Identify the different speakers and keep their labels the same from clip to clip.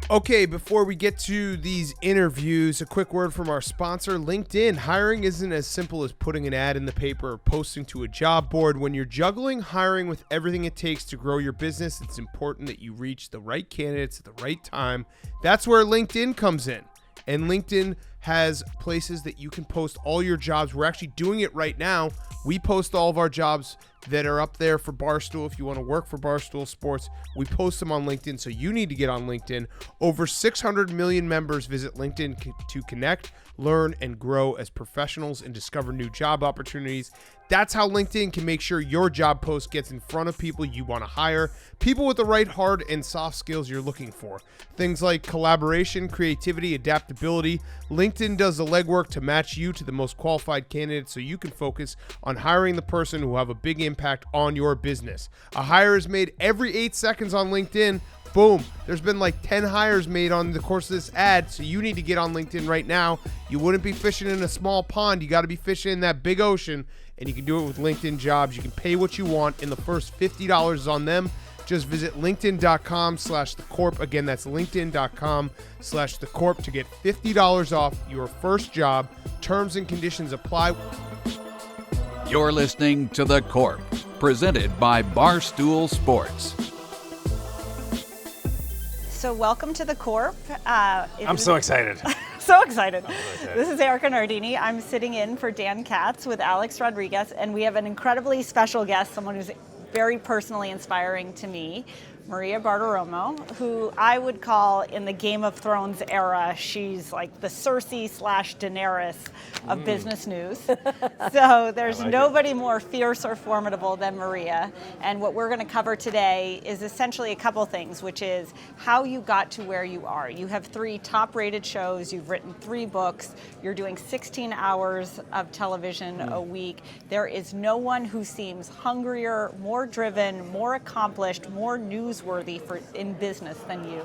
Speaker 1: Okay, before we get to these interviews, a quick word from our sponsor, LinkedIn. Hiring isn't as simple as putting an ad in the paper or posting to a job board. When you're juggling hiring with everything it takes to grow your business, it's important that you reach the right candidates at the right time. That's where LinkedIn comes in. And LinkedIn has places that you can post all your jobs. We're actually doing it right now. We post all of our jobs that are up there for Barstool. If you want to work for Barstool Sports, we post them on LinkedIn, so you need to get on LinkedIn. Over 600 million members visit LinkedIn to connect, learn, and grow as professionals and discover new job opportunities. That's how LinkedIn can make sure your job post gets in front of people you want to hire, people with the right hard and soft skills you're looking for. Things like collaboration, creativity, adaptability. LinkedIn does the legwork to match you to the most qualified candidates so you can focus on hiring the person who will have a big impact on your business. A hire is made every 8 seconds on LinkedIn. Boom. There's been like 10 hires made on the course of this ad, so you need to get on LinkedIn right now. You wouldn't be fishing in a small pond. You got to be fishing in that big ocean, and you can do it with LinkedIn Jobs. You can pay what you want, and the first $50 is on them. Just visit linkedin.com/thecorp. Again, that's linkedin.com/thecorp to get $50 off your first job. Terms and conditions apply.
Speaker 2: You're listening to The Corp, presented by Barstool Sports.
Speaker 3: So welcome to The Corp.
Speaker 4: I'm so excited.
Speaker 3: So excited. This is Erika Nardini. I'm sitting in for Dan Katz with Alex Rodriguez, and we have an incredibly special guest, someone who's very personally inspiring to me, Maria Bartiromo, who I would call in the Game of Thrones era, she's like the Cersei/Daenerys of business news. So there's nobody more fierce or formidable than Maria. And what we're going to cover today is essentially a couple things, which is how you got to where you are. You have 3 top-rated shows, you've written 3 books, you're doing 16 hours of television a week. There is no one who seems hungrier, more driven, more accomplished, more newsworthy in business than you,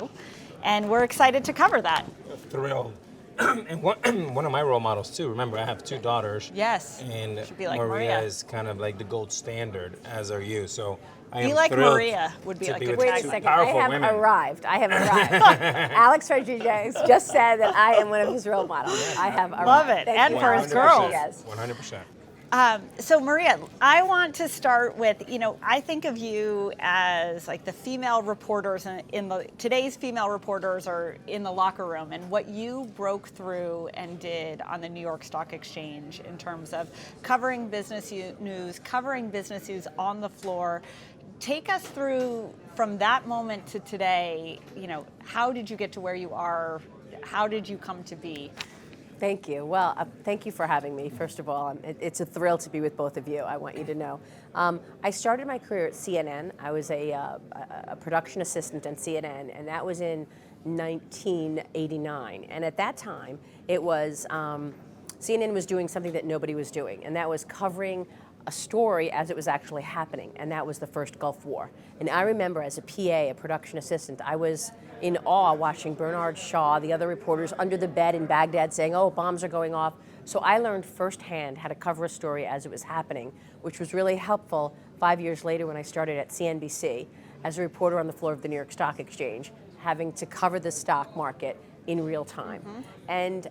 Speaker 3: and we're excited to cover that.
Speaker 4: Thrilled. And one of my role models too. Remember, I have 2 daughters.
Speaker 3: Yes.
Speaker 4: And
Speaker 3: should be like
Speaker 4: Maria
Speaker 3: Maria
Speaker 4: is kind of like the gold standard, as are you. So I am
Speaker 3: Be like
Speaker 4: thrilled
Speaker 3: Maria would be
Speaker 4: to
Speaker 3: like
Speaker 4: be
Speaker 3: a
Speaker 4: with
Speaker 3: wait
Speaker 5: Wait a
Speaker 4: two
Speaker 5: second,
Speaker 4: powerful
Speaker 5: I have
Speaker 4: women.
Speaker 5: arrived. Alex Rodriguez just said that I am one of his role models. I have arrived.
Speaker 3: Love it.
Speaker 5: Thank
Speaker 3: And
Speaker 5: you.
Speaker 3: for his girls.
Speaker 5: Yes.
Speaker 4: 100%.
Speaker 3: So Maria, I want to start with, I think of you as like the female reporters today's female reporters are in the locker room, and what you broke through and did on the New York Stock Exchange in terms of covering business news on the floor. Take us through from that moment to today, how did you get to where you are? How did you come to be?
Speaker 5: Thank you. Well, thank you for having me, first of all. It's a thrill to be with both of you, I want you to know. I started my career at CNN. I was a production assistant at CNN, and that was in 1989. And at that time, it was, CNN was doing something that nobody was doing, and that was covering a story as it was actually happening, and that was the first Gulf War. And I remember as a PA, a production assistant, I was in awe watching Bernard Shaw, the other reporters under the bed in Baghdad saying, oh, bombs are going off. So I learned firsthand how to cover a story as it was happening, which was really helpful 5 years later when I started at CNBC as a reporter on the floor of the New York Stock Exchange, having to cover the stock market in real time. And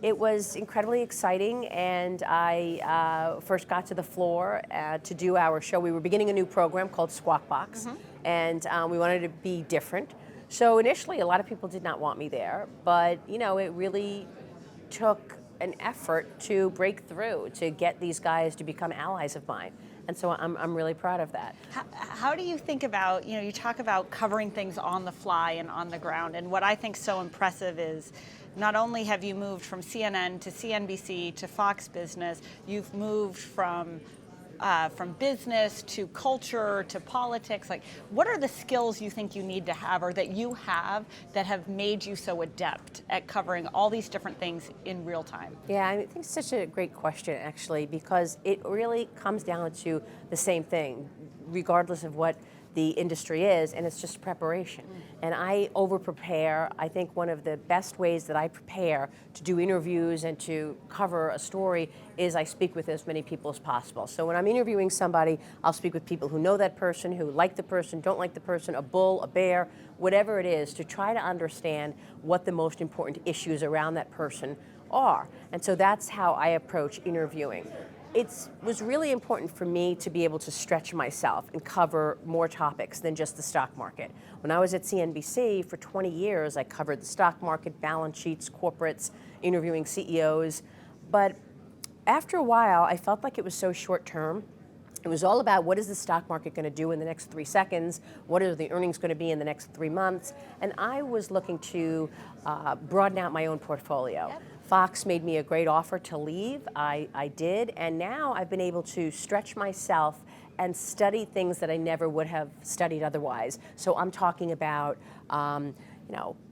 Speaker 5: it was incredibly exciting, and I first got to the floor to do our show. We were beginning a new program called Squawk Box, and we wanted to be different. So initially, a lot of people did not want me there, but it really took an effort to break through, to get these guys to become allies of mine. And so I'm really proud of that.
Speaker 3: How do you think about, you talk about covering things on the fly and on the ground, and what I think so impressive is not only have you moved from CNN to CNBC to Fox Business, you've moved from business to culture to politics. Like, what are the skills you think you need to have, or that you have, that have made you so adept at covering all these different things in real time?
Speaker 5: Yeah, I think it's such a great question, actually, because it really comes down to the same thing, regardless of what the industry is, and it's just preparation. And I over-prepare. I think one of the best ways that I prepare to do interviews and to cover a story is I speak with as many people as possible. So when I'm interviewing somebody, I'll speak with people who know that person, who like the person, don't like the person, a bull, a bear, whatever it is, to try to understand what the most important issues around that person are. And so that's how I approach interviewing. It was really important for me to be able to stretch myself and cover more topics than just the stock market. When I was at CNBC for 20 years, I covered the stock market, balance sheets, corporates, interviewing CEOs. But after a while, I felt like it was so short term. It was all about what is the stock market going to do in the next 3 seconds? What are the earnings going to be in the next 3 months? And I was looking to broaden out my own portfolio. Yep. Fox made me a great offer to leave. I did, and now I've been able to stretch myself and study things that I never would have studied otherwise. So I'm talking about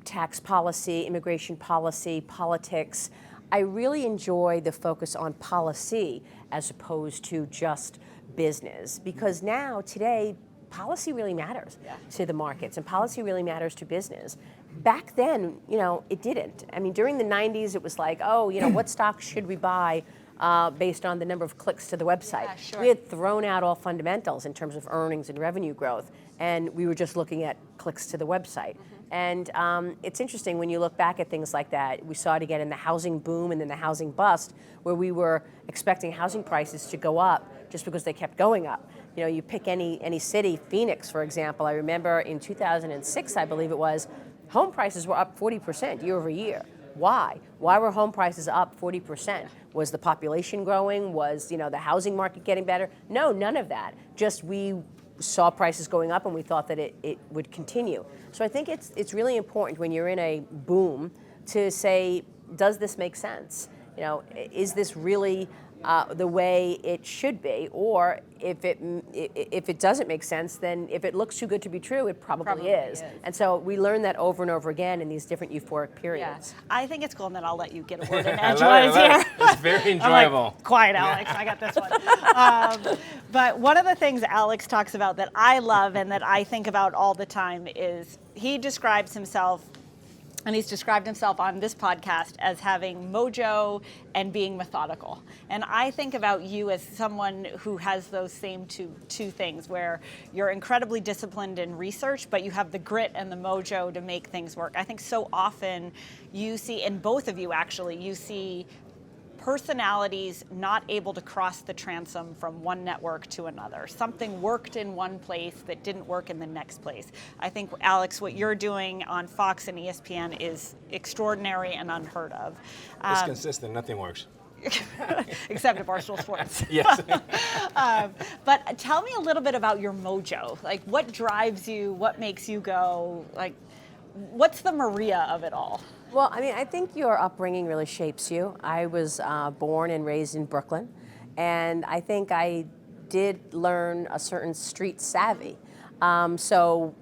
Speaker 5: tax policy, immigration policy, politics. I really enjoy the focus on policy as opposed to just business, because now, today, policy really matters to the markets, and policy really matters to business. Back then, it didn't. I mean, during the 90s, it was like, what stocks should we buy based on the number of clicks to the website?
Speaker 3: Yeah, sure.
Speaker 5: We had thrown out all fundamentals in terms of earnings and revenue growth, and we were just looking at clicks to the website. And it's interesting when you look back at things like that. We saw it again in the housing boom and then the housing bust, where we were expecting housing prices to go up just because they kept going up. You pick any city, Phoenix, for example. I remember in 2006, I believe it was, home prices were up 40% year over year. Why? Why were home prices up 40%? Was the population growing? Was the housing market getting better? No, none of that. Just we saw prices going up and we thought that it would continue. So I think it's really important when you're in a boom to say, does this make sense? Is this really the way it should be? Or if it doesn't make sense, then if it looks too good to be true, it probably is. And so we learn that over and over again in these different euphoric periods.
Speaker 3: Yeah. I think it's cool, and then I'll let you get a word in edgewise here.
Speaker 4: It's very enjoyable.
Speaker 3: I'm like, quiet, Alex. I got this one. But one of the things Alex talks about that I love and that I think about all the time is he describes himself, and he's described himself on this podcast as having mojo and being methodical. And I think about you as someone who has those same two things, where you're incredibly disciplined in research, but you have the grit and the mojo to make things work. I think so often you see, and both of you actually, you see personalities not able to cross the transom from one network to another. Something worked in one place that didn't work in the next place. I think, Alex, what you're doing on Fox and ESPN is extraordinary and unheard of.
Speaker 4: It's consistent, nothing works.
Speaker 3: Except at Barstool Sports.
Speaker 4: Yes.
Speaker 3: But tell me a little bit about your mojo. Like, what drives you? What makes you go? Like, what's the Maria of it all?
Speaker 5: Well, I mean, I think your upbringing really shapes you. I was born and raised in Brooklyn, and I think I did learn a certain street savvy. So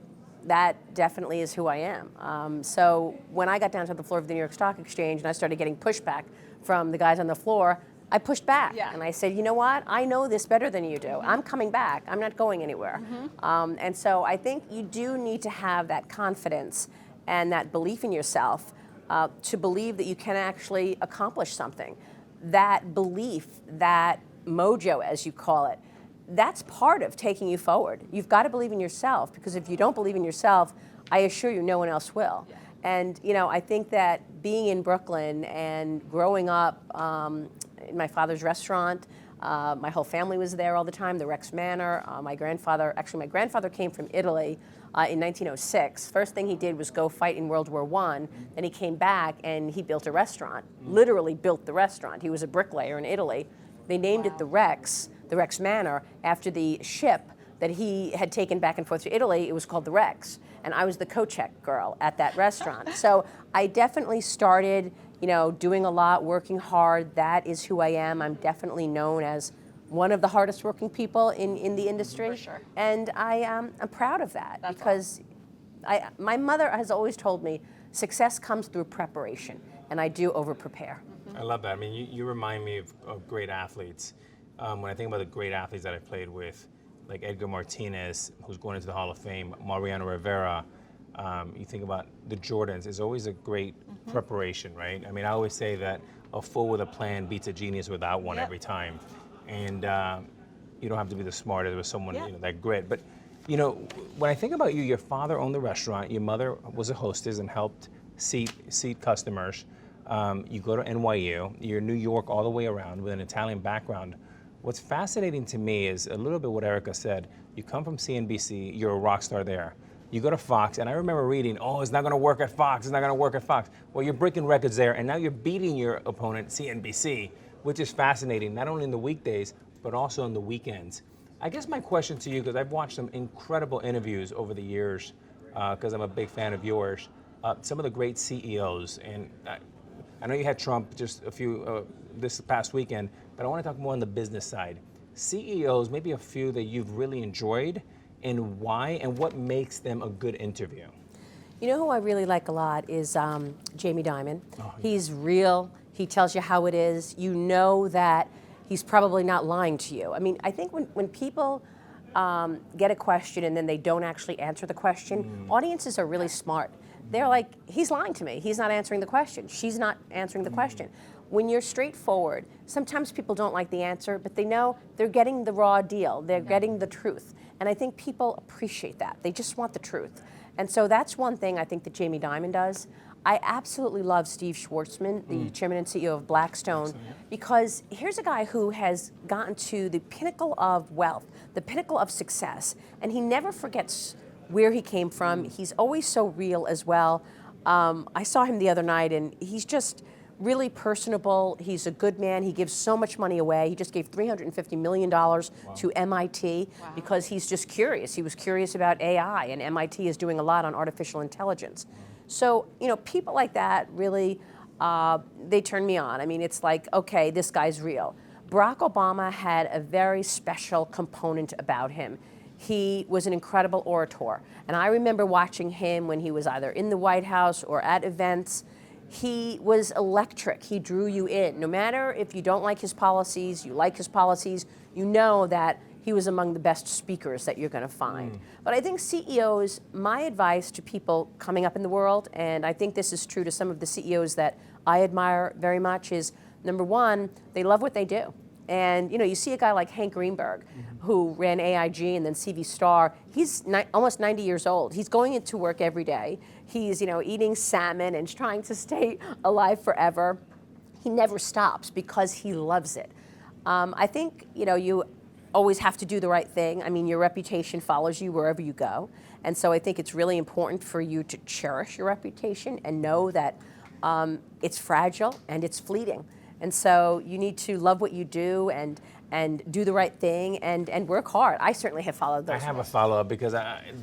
Speaker 5: that definitely is who I am. So when I got down to the floor of the New York Stock Exchange and I started getting pushback from the guys on the floor, I pushed back.
Speaker 3: Yeah.
Speaker 5: And I said, you know what? I know this better than you do. Mm-hmm. I'm coming back. I'm not going anywhere. Mm-hmm. And so I think you do need to have that confidence and that belief in yourself to believe that you can actually accomplish something. That belief, that mojo, as you call it, that's part of taking you forward. You've got to believe in yourself, because if you don't believe in yourself, I assure you no one else will. Yeah. And I think that being in Brooklyn and growing up in my father's restaurant, my whole family was there all the time, the Rex Manor. My grandfather came from Italy in 1906. First thing he did was go fight in World War I. Then he came back and he built a restaurant, literally built the restaurant. He was a bricklayer in Italy. They named it the Rex Manor, after the ship that he had taken back and forth to Italy. It was called the Rex. And I was the co-check girl at that restaurant. So I definitely started, doing a lot, working hard. That is who I am. I'm definitely known as one of the hardest working people in the industry.
Speaker 3: For sure.
Speaker 5: And I'm proud of that.
Speaker 3: That's
Speaker 5: because my mother has always told me success comes through preparation, and I do over prepare.
Speaker 4: I love that. I mean, you remind me of great athletes. When I think about the great athletes that I played with, like Edgar Martinez, who's going into the Hall of Fame, Mariano Rivera, you think about the Jordans, it's always a great preparation, right? I mean, I always say that a fool with a plan beats a genius without one every time. And you don't have to be the smartest with someone, that grit. But, when I think about you, your father owned the restaurant, your mother was a hostess and helped seat customers. You go to NYU, you're New York all the way around with an Italian background. What's fascinating to me is a little bit what Erika said. You come from CNBC, you're a rock star there. You go to Fox, and I remember reading, it's not gonna work at Fox, it's not gonna work at Fox. Well, you're breaking records there, and now you're beating your opponent, CNBC, which is fascinating, not only in the weekdays, but also on the weekends. I guess my question to you, because I've watched some incredible interviews over the years, because I'm a big fan of yours, some of the great CEOs, and I know you had Trump just a few this past weekend, but I want to talk more on the business side. CEOs, maybe a few that you've really enjoyed, and why, and what makes them a good interview?
Speaker 5: You know who I really like a lot is Jamie Dimon. He's real. He tells you how it is. You know that he's probably not lying to you. I mean, I think when people get a question and then they don't actually answer the question, audiences are really smart. They're like, he's lying to me. He's not answering the question. She's not answering the question. When you're straightforward, sometimes people don't like the answer, but they know they're getting the raw deal. They're getting the truth. And I think people appreciate that. They just want the truth. And so that's one thing I think that Jamie Dimon does. I absolutely love Steve Schwarzman, the chairman and CEO of Blackstone, because here's a guy who has gotten to the pinnacle of wealth, the pinnacle of success, and he never forgets where he came from. He's always so real as well. I saw him the other night, and he's just really personable. He's a good man. He gives so much money away. He just gave $350 million to MIT because he's just curious. He was curious about AI, and MIT is doing a lot on artificial intelligence. So, people like that really, they turn me on. I mean, it's like, okay, this guy's real. Barack Obama had a very special component about him. He was an incredible orator. And I remember watching him when he was either in the White House or at events. He was electric. He drew you in. No matter if you don't like his policies, you like his policies, you know that he was among the best speakers that you're going to find. But I think CEOs, my advice to people coming up in the world, and I think this is true to some of the CEOs that I admire very much, is number one, they love what they do. And you see a guy like Hank Greenberg, who ran AIG and then CV Star. He's almost 90 years old. He's going into work every day. He's eating salmon and trying to stay alive forever. He never stops because he loves it. I think you always have to do the right thing. I mean, your reputation follows you wherever you go. And so I think it's really important for you to cherish your reputation and know that it's fragile and it's fleeting. And so you need to love what you do and do the right thing and work hard. I certainly have followed those.
Speaker 4: I have a follow-up because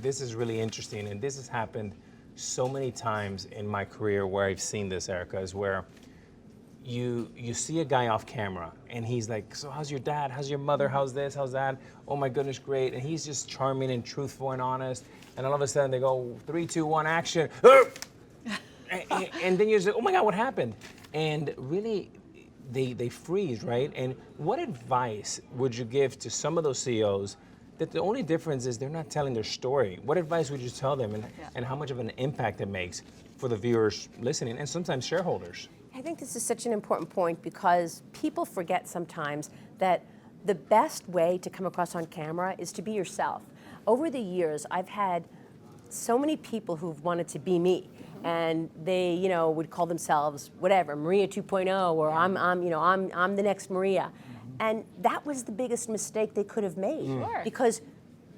Speaker 4: this is really interesting, and this has happened so many times in my career where I've seen this, Erika, is where you see a guy off camera and he's like, so how's your dad? How's your mother? How's this? How's that? Oh my goodness, great. And he's just charming and truthful and honest. And all of a sudden they go, 3, 2, 1, action. And then you're like, oh my God, what happened? And really, they freeze, right? And what advice would you give to some of those CEOs that the only difference is they're not telling their story? What advice would you tell them and how much of an impact it makes for the viewers listening and sometimes shareholders?
Speaker 5: I think this is such an important point because people forget sometimes that the best way to come across on camera is to be yourself. Over the years, I've had so many people who've wanted to be me. And they, would call themselves whatever, Maria 2.0, or I'm the next Maria. And that was the biggest mistake they could have made. Because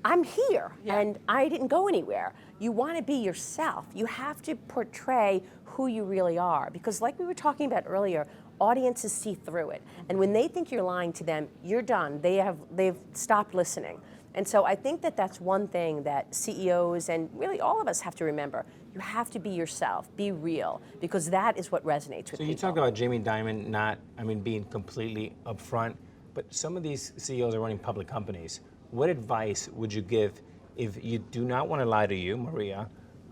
Speaker 5: I'm here and I didn't go anywhere. You want to be yourself. You have to portray who you really are. Because like we were talking about earlier, audiences see through it. And when they think you're lying to them, you're done. They've stopped listening. And so I think that that's one thing that CEOs and really all of us have to remember. You have to be yourself, be real, because that is what resonates with people.
Speaker 4: So you talked about Jamie Dimon being completely upfront, but some of these CEOs are running public companies. What advice would you give if you do not want to lie to you, Maria,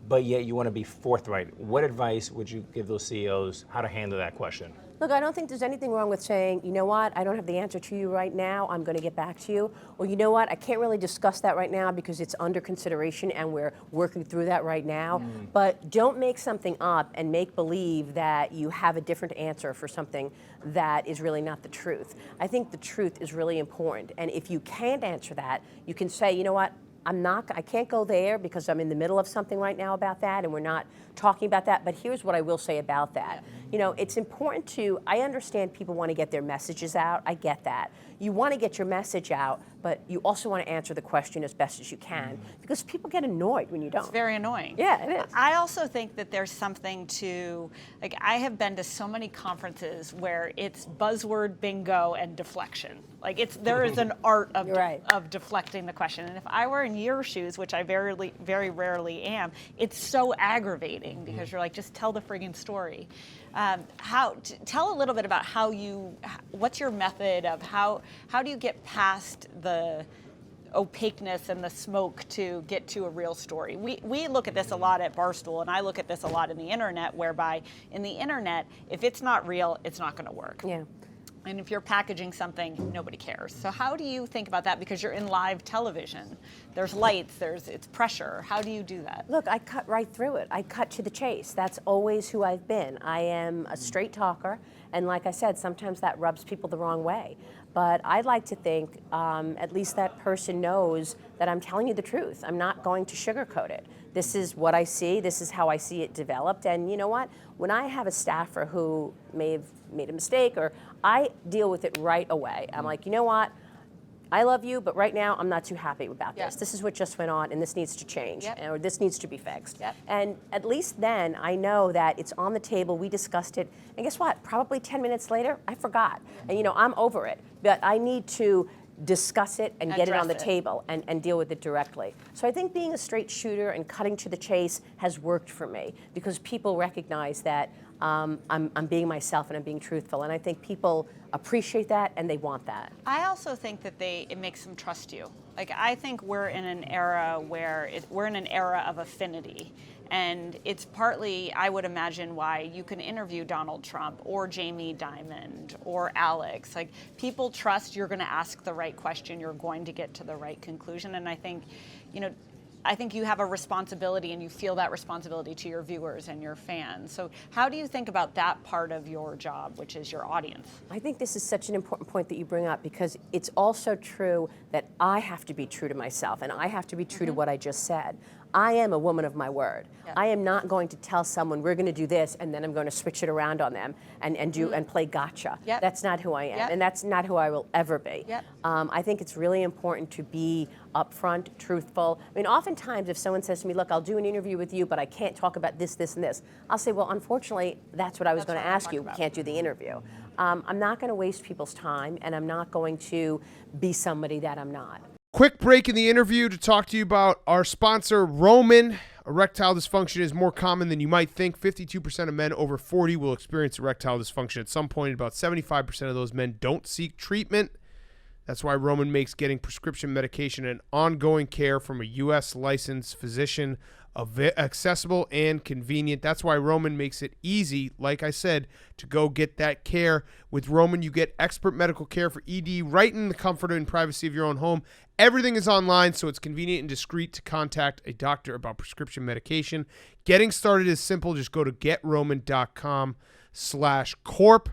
Speaker 4: but yet you want to be forthright? What advice would you give those CEOs how to handle that question?
Speaker 5: Look, I don't think there's anything wrong with saying, you know what, I don't have the answer to you right now, I'm going to get back to you. Or you know what, I can't really discuss that right now because it's under consideration and we're working through that right now. But don't make something up and make believe that you have a different answer for something that is really not the truth. I think the truth is really important. And if you can't answer that, you can say, you know what, I can't go there because I'm in the middle of something right now about that and we're not talking about that, but here's what I will say about that. You know, it's important I understand people want to get their messages out, I get that. You want to get your message out, but you also want to answer the question as best as you can because people get annoyed when you don't.
Speaker 3: It's very annoying.
Speaker 5: Yeah, it is.
Speaker 3: I also think that there's something to, like, I have been to so many conferences where it's buzzword bingo and deflection. Like, there is an art of, of deflecting the question. And if I were in your shoes, which I very rarely am, it's so aggravating because you're like, just tell the friggin' story. Tell a little bit about what's your method of how do you get past the opaqueness and the smoke to get to a real story? We look at this a lot at Barstool, and I look at this a lot in the internet, whereby in the internet, if it's not real, it's not going to work.
Speaker 5: Yeah.
Speaker 3: And if you're packaging something, nobody cares. So how do you think about that? Because you're in live television. There's lights, it's pressure. How do you do that?
Speaker 5: Look, I cut right through it. I cut to the chase. That's always who I've been. I am a straight talker, and like I said, sometimes that rubs people the wrong way. But I'd like to think at least that person knows that I'm telling you the truth. I'm not going to sugarcoat it. This is what I see. This is how I see it developed. And you know what? When I have a staffer who may have made a mistake, or I deal with it right away. I'm like, you know what? I love you, but right now I'm not too happy about this. This is what just went on, and this needs to change, or this needs to be fixed. And at least then I know that it's on the table, we discussed it, and guess what? Probably 10 minutes later, I forgot. And you know, I'm over it, but I need to discuss it and get it on the table and deal with it directly. So I think being a straight shooter and cutting to the chase has worked for me because people recognize that I'm being myself and I'm being truthful, and I think people appreciate that and they want that.
Speaker 3: I also think that it makes them trust you. Like, I think we're in an era where we're in an era of affinity, and it's partly, I would imagine, why you can interview Donald Trump or Jamie Dimon or Alex. Like, people trust you're going to ask the right question, you're going to get to the right conclusion, and I think, you know, you have a responsibility, and you feel that responsibility to your viewers and your fans. So how do you think about that part of your job, which is your audience?
Speaker 5: I think this is such an important point that you bring up because it's also true that I have to be true to myself and I have to be true to what I just said. I am a woman of my word. I am not going to tell someone we're going to do this and then I'm going to switch it around on them and play gotcha. That's not who I am, and that's not who I will ever be. I think it's really important to be upfront, truthful. I mean, oftentimes if someone says to me, look, I'll do an interview with you, but I can't talk about this, this, and this, I'll say, well, unfortunately, that's what I was going to ask you. We can't do the interview. I'm not going to waste people's time, and I'm not going to be somebody that I'm not.
Speaker 1: Quick break in the interview to talk to you about our sponsor, Roman. Erectile dysfunction is more common than you might think. 52% of men over 40 will experience erectile dysfunction at some point. About 75% of those men don't seek treatment. That's why Roman makes getting prescription medication and ongoing care from a U.S. licensed physician accessible and convenient. That's why Roman makes it easy, like I said, to go get that care. With Roman, you get expert medical care for ED right in the comfort and privacy of your own home. Everything is online, so it's convenient and discreet to contact a doctor about prescription medication. Getting started is simple. Just go to GetRoman.com/corp.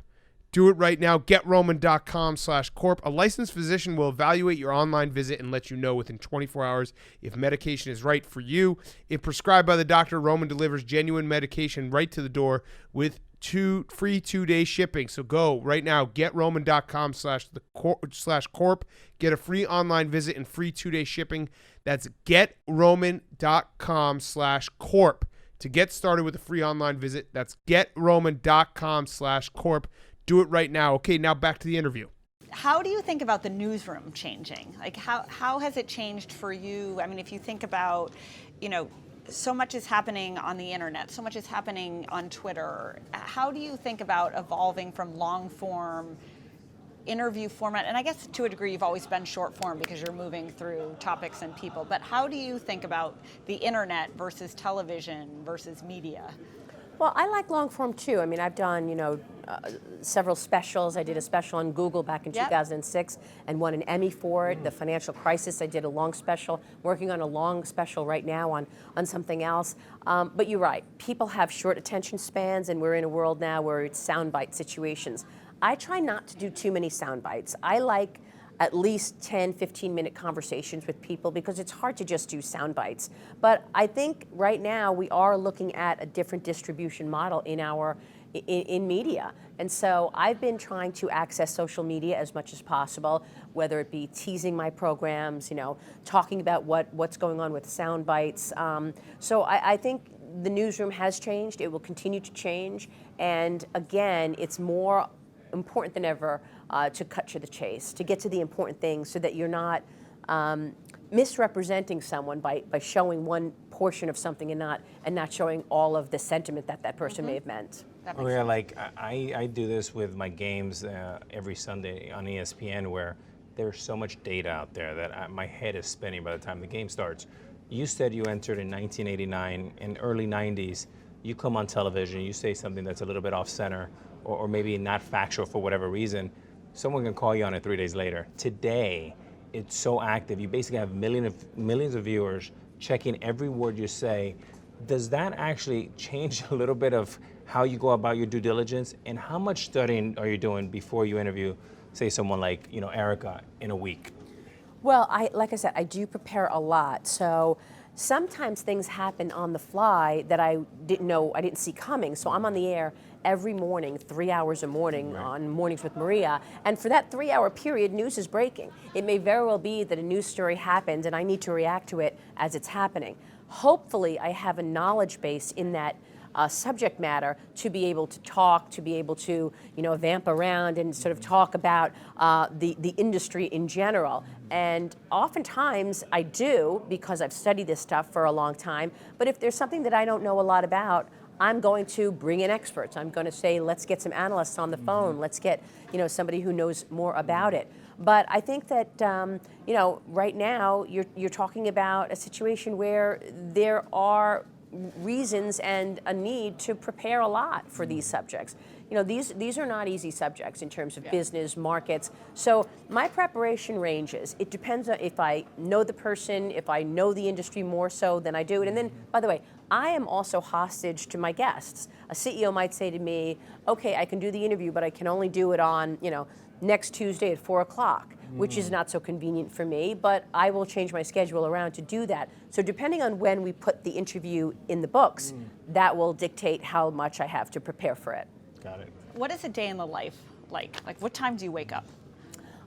Speaker 1: Do it right now. GetRoman.com/corp. A licensed physician will evaluate your online visit and let you know within 24 hours if medication is right for you. If prescribed by the doctor, Roman delivers genuine medication right to the door with free 2-day shipping. So go right now. GetRoman.com/corp. Get a free online visit and free 2-day shipping. That's GetRoman.com/corp. To get started with a free online visit, that's GetRoman.com/corp. Do it right now. Okay, now back to the interview.
Speaker 3: How do you think about the newsroom changing? Like, how has it changed for you? I mean, if you think about, you know, so much is happening on the internet, so much is happening on Twitter. How do you think about evolving from long form interview format? And I guess to a degree you've always been short form because you're moving through topics and people. But how do you think about the internet versus television versus media?
Speaker 5: Well, I like long form too. I mean, I've done, several specials. I did a special on Google back in 2006 and won an Emmy for it. The financial crisis, I did a long special. Working on a long special right now on something else. But you're right, people have short attention spans, and we're in a world now where it's soundbite situations. I try not to do too many sound bites. I like at least 10, 15-minute conversations with people because it's hard to just do sound bites. But I think right now we are looking at a different distribution model in media. And so I've been trying to access social media as much as possible, whether it be teasing my programs, talking about what's going on with sound bites. So I think the newsroom has changed. It will continue to change. And again, it's more important than ever to cut to the chase, to get to the important things so that you're not misrepresenting someone by showing one portion of something and not showing all of the sentiment that person may have meant.
Speaker 4: Maria, like I do this with my games every Sunday on ESPN, where there's so much data out there that my head is spinning by the time the game starts. You said you entered in 1989, in early 90s. You come on television, you say something that's a little bit off center, or maybe not factual for whatever reason, someone can call you on it 3 days later. Today, it's so active. You basically have millions of viewers checking every word you say. Does that actually change a little bit of how you go about your due diligence? And how much studying are you doing before you interview, say, someone like Erika in a week?
Speaker 5: Well, like I said, I do prepare a lot. So sometimes things happen on the fly that I didn't see coming. So I'm on the air every morning, 3 hours a morning on Mornings with Maria. And for that 3-hour period, news is breaking. It may very well be that a news story happens and I need to react to it as it's happening. Hopefully, I have a knowledge base in that subject matter to be able to talk, to be able to, vamp around and sort of talk about the industry in general. And oftentimes I do, because I've studied this stuff for a long time. But if there's something that I don't know a lot about, I'm going to bring in experts. I'm going to say, let's get some analysts on the phone. Let's get, somebody who knows more about it. But I think that, right now you're talking about a situation where there are reasons and a need to prepare a lot for these subjects. These are not easy subjects in terms of business, markets. So my preparation ranges. It depends on if I know the person, if I know the industry more so than I do. And then, by the way, I am also hostage to my guests. A CEO might say to me, okay, I can do the interview, but I can only do it on, next Tuesday at 4 o'clock, which is not so convenient for me, but I will change my schedule around to do that. So depending on when we put the interview in the books, that will dictate how much I have to prepare for it.
Speaker 4: Got it.
Speaker 3: What is a day in the life like? Like, what time do you wake up?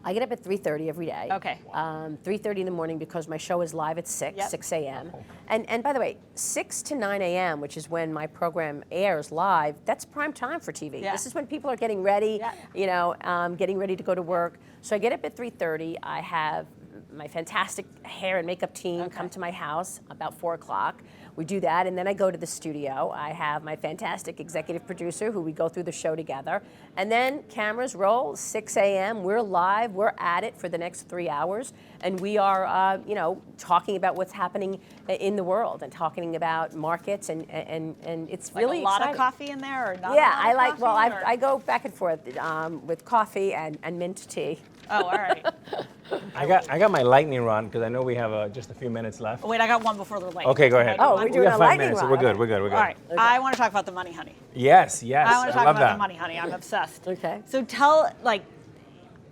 Speaker 5: I get up at 3:30 every day.
Speaker 3: Okay.
Speaker 5: 3:30 in the morning because my show is live at 6 a.m. And by the way, 6 to 9 a.m., which is when my program airs live, that's prime time for TV.
Speaker 3: Yeah.
Speaker 5: This is when people are getting ready, getting ready to go to work. So I get up at 3:30. I have my fantastic hair and makeup team come to my house about 4 o'clock. We do that, and then I go to the studio. I have my fantastic executive producer who we go through the show together. And then cameras roll, 6 a.m., we're live, we're at it for the next 3 hours. And we are, talking about what's happening in the world and talking about markets, and it's
Speaker 3: Like
Speaker 5: really
Speaker 3: a lot
Speaker 5: exciting.
Speaker 3: of coffee in there or not?
Speaker 5: Yeah,
Speaker 3: a lot of coffee,
Speaker 5: I go back and forth with coffee and mint tea.
Speaker 3: Oh, all right.
Speaker 4: I got my lightning rod because I know we have just a few minutes left.
Speaker 3: Wait, I got one before the lightning.
Speaker 4: Okay, go ahead.
Speaker 5: Oh, we're
Speaker 4: We
Speaker 5: doing
Speaker 4: got
Speaker 5: a
Speaker 4: 5
Speaker 5: lightning
Speaker 4: minutes, so
Speaker 5: round.
Speaker 4: we're good.
Speaker 3: All right.
Speaker 5: Okay.
Speaker 3: I want to talk about the money, honey.
Speaker 4: Yes.
Speaker 3: I want to talk
Speaker 4: love
Speaker 3: about
Speaker 4: that.
Speaker 3: the money, honey. I'm obsessed.
Speaker 5: Okay.
Speaker 3: So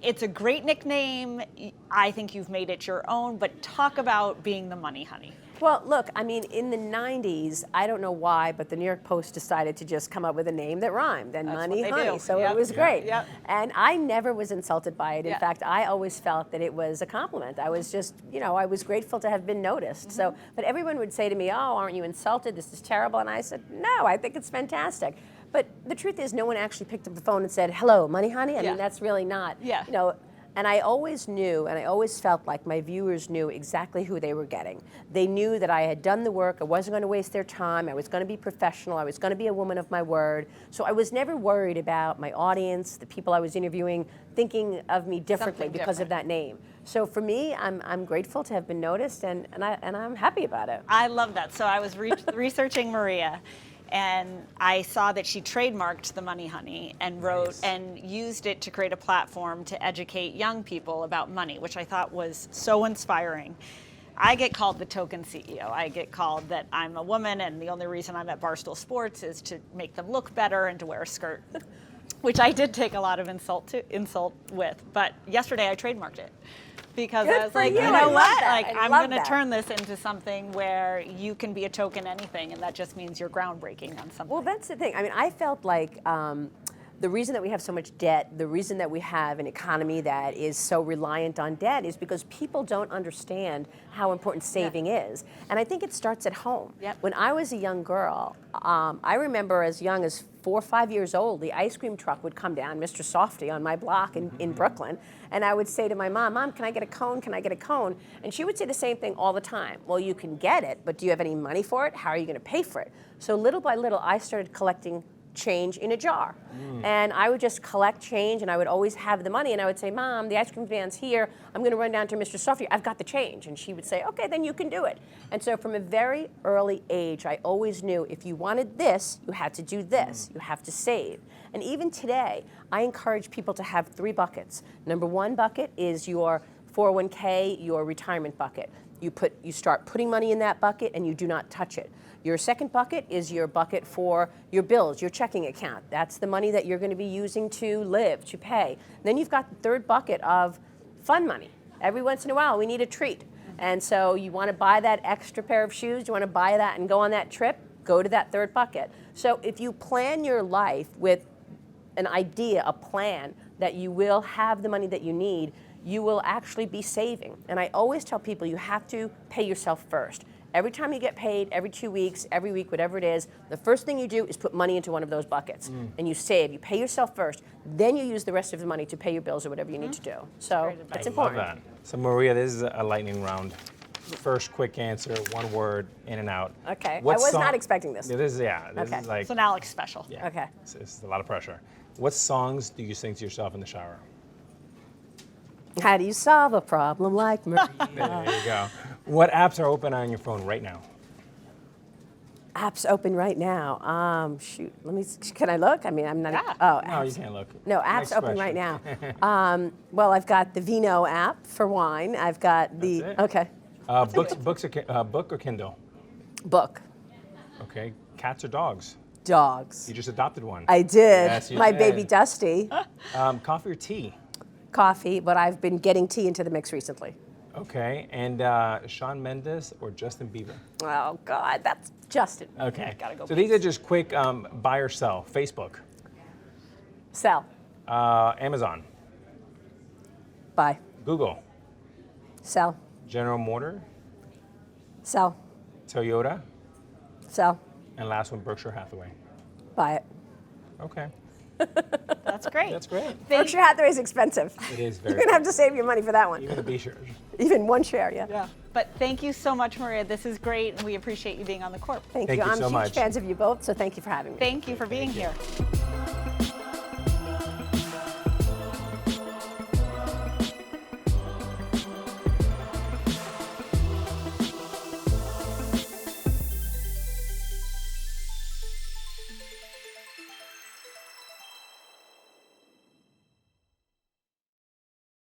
Speaker 3: it's a great nickname. I think you've made it your own, but talk about being the money, honey.
Speaker 5: Well, look, I mean, in the 90s, I don't know why, but the New York Post decided to just come up with a name that rhymed, and
Speaker 3: That's
Speaker 5: Money
Speaker 3: what they
Speaker 5: Honey,
Speaker 3: do.
Speaker 5: so
Speaker 3: Yep.
Speaker 5: it was great.
Speaker 3: Yep.
Speaker 5: And I never was insulted by it. In
Speaker 3: Yeah.
Speaker 5: fact, I always felt that it was a compliment. I was just, I was grateful to have been noticed. So, but everyone would say to me, oh, aren't you insulted? This is terrible. And I said, no, I think it's fantastic. But the truth is, no one actually picked up the phone and said, hello, Money Honey? I
Speaker 3: Yeah.
Speaker 5: mean, that's really not,
Speaker 3: Yeah.
Speaker 5: And I always knew, and I always felt like my viewers knew exactly who they were getting. They knew that I had done the work, I wasn't going to waste their time, I was going to be professional, I was going to be a woman of my word. So I was never worried about my audience, the people I was interviewing, thinking of me differently
Speaker 3: Something
Speaker 5: because of
Speaker 3: different.
Speaker 5: that name. So for me, I'm grateful to have been noticed, and I'm happy about it.
Speaker 3: I love that. So I was researching Maria. And I saw that she trademarked the Money Honey and wrote and used it to create a platform to educate young people about money, which I thought was so inspiring. I get called the token CEO. I get called that I'm a woman and the only reason I'm at Barstool Sports is to make them look better and to wear a skirt, which I did take a lot of insult with. But yesterday I trademarked it. Because I was like, you know what? Like, I'm going to turn this into something where you can be a token anything, and that just means you're groundbreaking on something.
Speaker 5: Well, that's the thing. I mean, I felt like the reason that we have so much debt, the reason that we have an economy that is so reliant on debt is because people don't understand how important saving is. And I think it starts at home. When I was a young girl, I remember as young as 4 or 5 years old, the ice cream truck would come down, Mr. Softy, on my block in Brooklyn, and I would say to my mom, Mom, can I get a cone? Can I get a cone? And she would say the same thing all the time. Well, you can get it, but do you have any money for it? How are you going to pay for it? So little by little, I started collecting change in a jar. And I would just collect change, and I would always have the money, and I would say, Mom, the ice cream van's here. I'm going to run down to Mr. Softy. I've got the change. And she would say, okay, then you can do it. And so from a very early age, I always knew if you wanted this, you had to do this. You have to save. And even today, I encourage people to have 3 buckets. Number 1 bucket is your 401k, your retirement bucket. You start putting money in that bucket and you do not touch it. Your second bucket is your bucket for your bills, your checking account. That's the money that you're going to be using to live, to pay. Then you've got the third bucket of fun money. Every once in a while, we need a treat. And so you want to buy that extra pair of shoes, you want to buy that and go on that trip, go to that third bucket. So if you plan your life with an idea, a plan that you will have the money that you need, you will actually be saving. And I always tell people you have to pay yourself first. Every time you get paid, every 2 weeks, every week, whatever it is, the first thing you do is put money into one of those buckets. And you save. You pay yourself first. Then you use the rest of the money to pay your bills or whatever you need to do. So that's important.
Speaker 4: I love that. So Maria, this is a lightning round. First quick answer, 1 word, in and out.
Speaker 5: Okay. I was not expecting this.
Speaker 4: This is like...
Speaker 3: It's an Alex special.
Speaker 4: Yeah.
Speaker 5: Okay.
Speaker 4: It's a lot of pressure. What songs do you sing to yourself in the shower?
Speaker 5: How do you solve a problem like Maria?
Speaker 4: There you go. What apps are open on your phone right now?
Speaker 5: Apps open right now. Shoot, can I look? I mean, I'm not.
Speaker 3: Yeah.
Speaker 5: Oh,
Speaker 4: No,
Speaker 5: apps.
Speaker 4: you can't look.
Speaker 5: No, apps
Speaker 4: Next
Speaker 5: open
Speaker 4: question.
Speaker 5: right now. Well, I've got the Vino app for wine. I've got the.
Speaker 4: That's it.
Speaker 5: Okay.
Speaker 4: Book or Kindle?
Speaker 5: Book.
Speaker 4: Okay. Cats or dogs?
Speaker 5: Dogs.
Speaker 4: You just adopted one.
Speaker 5: I did.
Speaker 4: Yes, you
Speaker 5: My
Speaker 4: did.
Speaker 5: baby Dusty.
Speaker 4: Coffee or tea?
Speaker 5: Coffee, but I've been getting tea into the mix recently.
Speaker 4: Okay. And Shawn Mendes or Justin Bieber?
Speaker 5: Oh God, that's Justin.
Speaker 4: Okay.
Speaker 3: Gotta go
Speaker 4: So these are just quick buy or sell. Facebook,
Speaker 5: Sell.
Speaker 4: Amazon,
Speaker 5: Buy.
Speaker 4: Google,
Speaker 5: Sell.
Speaker 4: General Motor,
Speaker 5: Sell.
Speaker 4: Toyota,
Speaker 5: Sell.
Speaker 4: and last one, Berkshire Hathaway.
Speaker 5: Buy it.
Speaker 4: Okay.
Speaker 3: That's great.
Speaker 4: That's great.
Speaker 5: Berkshire Hathaway is expensive.
Speaker 4: It is very
Speaker 5: You're gonna have to save your money for that one.
Speaker 4: Even the B shares.
Speaker 5: Even 1 share, yeah.
Speaker 3: Yeah. But thank you so much, Maria. This is great, and we appreciate you being on the Corp.
Speaker 5: Thank
Speaker 4: Thank
Speaker 5: you.
Speaker 4: you
Speaker 5: I'm
Speaker 4: so
Speaker 5: huge
Speaker 4: much.
Speaker 5: fans of you both, so thank you for having me.
Speaker 3: Thank you for being here.